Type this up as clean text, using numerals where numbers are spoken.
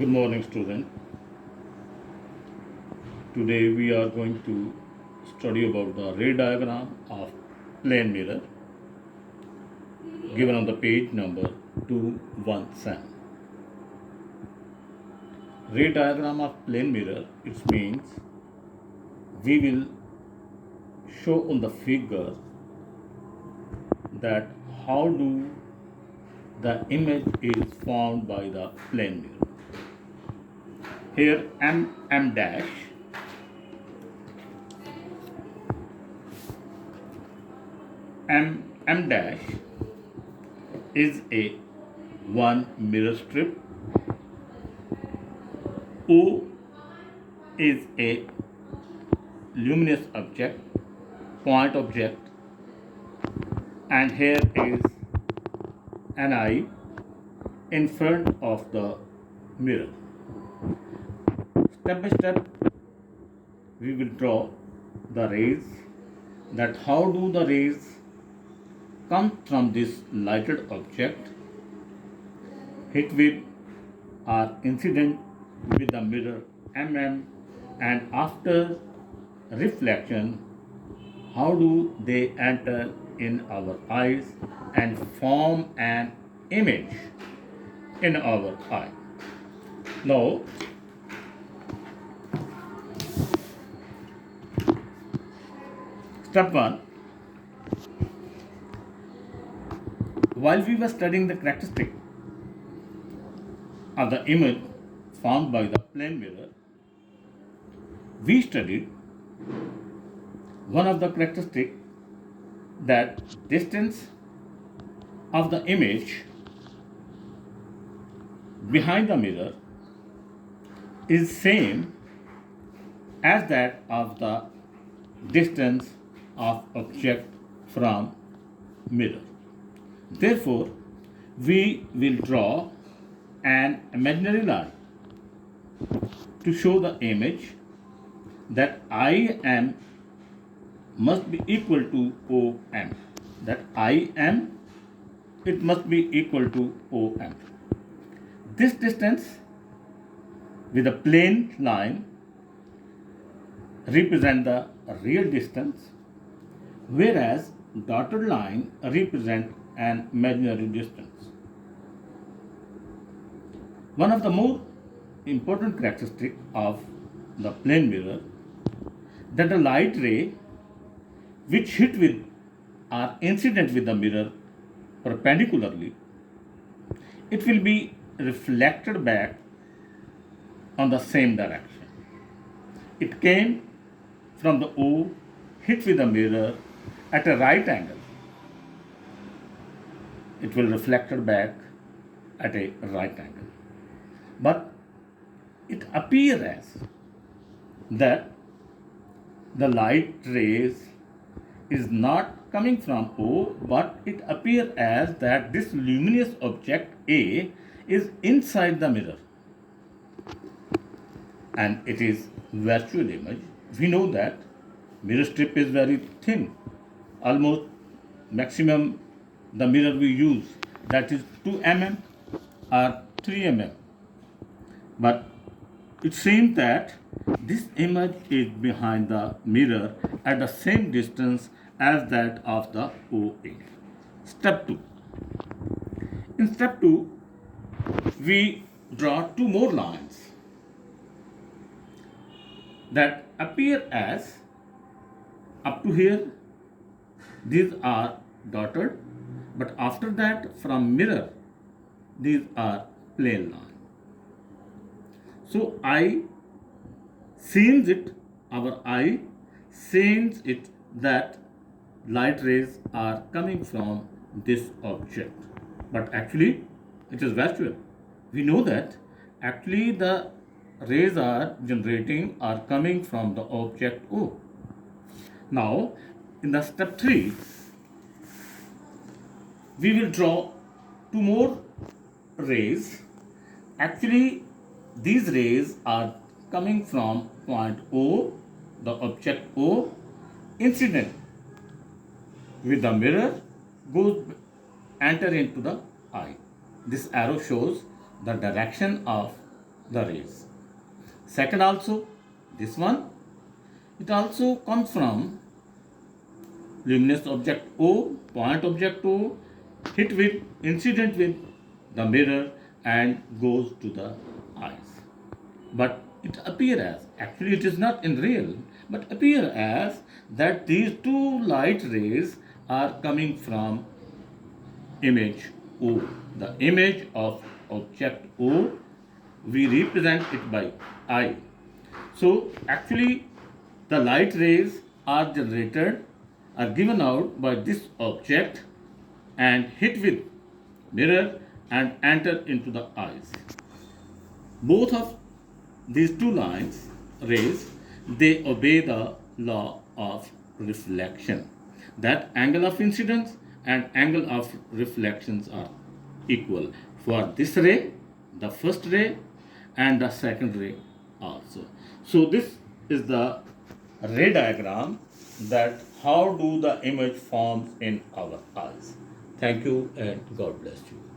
Good morning, student. Today we are going to study about the ray diagram of plane mirror given on the page number 217. Ray diagram of plane mirror, it means we will show on the figure that how do the image is formed by the plane mirror. Here M dash M dash is a one mirror strip. O is a luminous object, point object, and here is an eye in front of the mirror. Step by step, we will draw the rays, that how do the rays come from this lighted object, hit with or incident with the mirror and after reflection, how do they enter in our eyes and form an image in our eye. Now, step 1. While we were studying the characteristic of the image formed by the plane mirror, we studied one of the characteristics, that distance of the image behind the mirror is same as that of the distance of object from mirror. Therefore, we will draw an imaginary line to show the image that IM must be equal to OM. That IM, it must be equal to OM. This distance with a plane line represent the real distance, whereas dotted line represent an imaginary distance. One of the more important characteristics of the plane mirror, that the light ray which hit with or incident with the mirror perpendicularly, it will be reflected back on the same direction. It came from the O, hit with the mirror at a right angle. It will reflected back at a right angle. But it appears as that the light rays is not coming from O, but it appears as that this luminous object A is inside the mirror, and it is virtual image. We know that mirror strip is very thin, almost maximum the mirror we use, that is 2 mm or 3 mm. But it seems that this image is behind the mirror at the same distance as that of the OA. Step 2. In step 2, we draw two more lines that appear as, up to here, these are dotted, but after that from mirror, these are plain lines. So I sees it, our eye sees it that light rays are coming from this object. But actually it is virtual. We know that actually the rays are generating or coming from the object O. Now in the step 3, we will draw two more rays. Actually these rays are coming from point O, the object O, incident with the mirror, goes enter into the eye. This arrow shows the direction of the rays. Second also, this one, it also comes from luminous object O, point object O, hit with, incident with the mirror and goes to the eyes. But it appear as, actually it is not in real, but appear as that these two light rays are coming from image O. The image of object O, we represent it by I. So actually the light rays are generated, are given out by this object and hit with mirror and enter into the eyes. Both of these two lines, rays, they obey the law of reflection. That angle of incidence and angle of reflections are equal for this ray, the first ray, and the second ray also. So this is the ray diagram, that how do the image forms in our eyes. Thank you and God bless you.